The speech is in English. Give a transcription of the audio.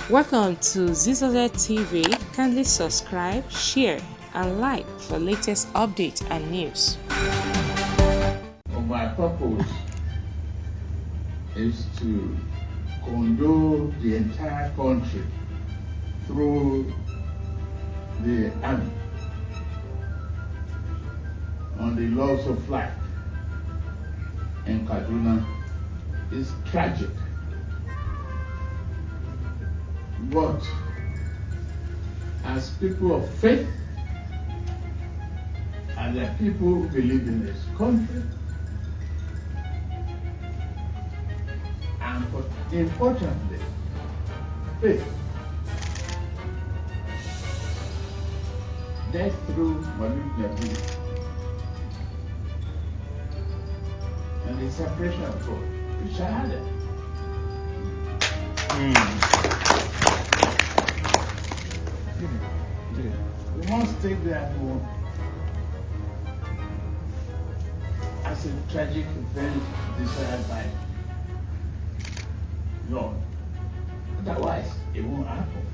Welcome to Zisodel TV. Kindly subscribe, share, and like for latest updates and news. My purpose is to condole the entire country through the army on the loss of life in Kaduna. Is tragic. But as people of faith and the people who believe in this country, and importantly, faith, death through malignity and the separation of God, which I had. We must take that home as a tragic event decided by God. Otherwise, it won't happen.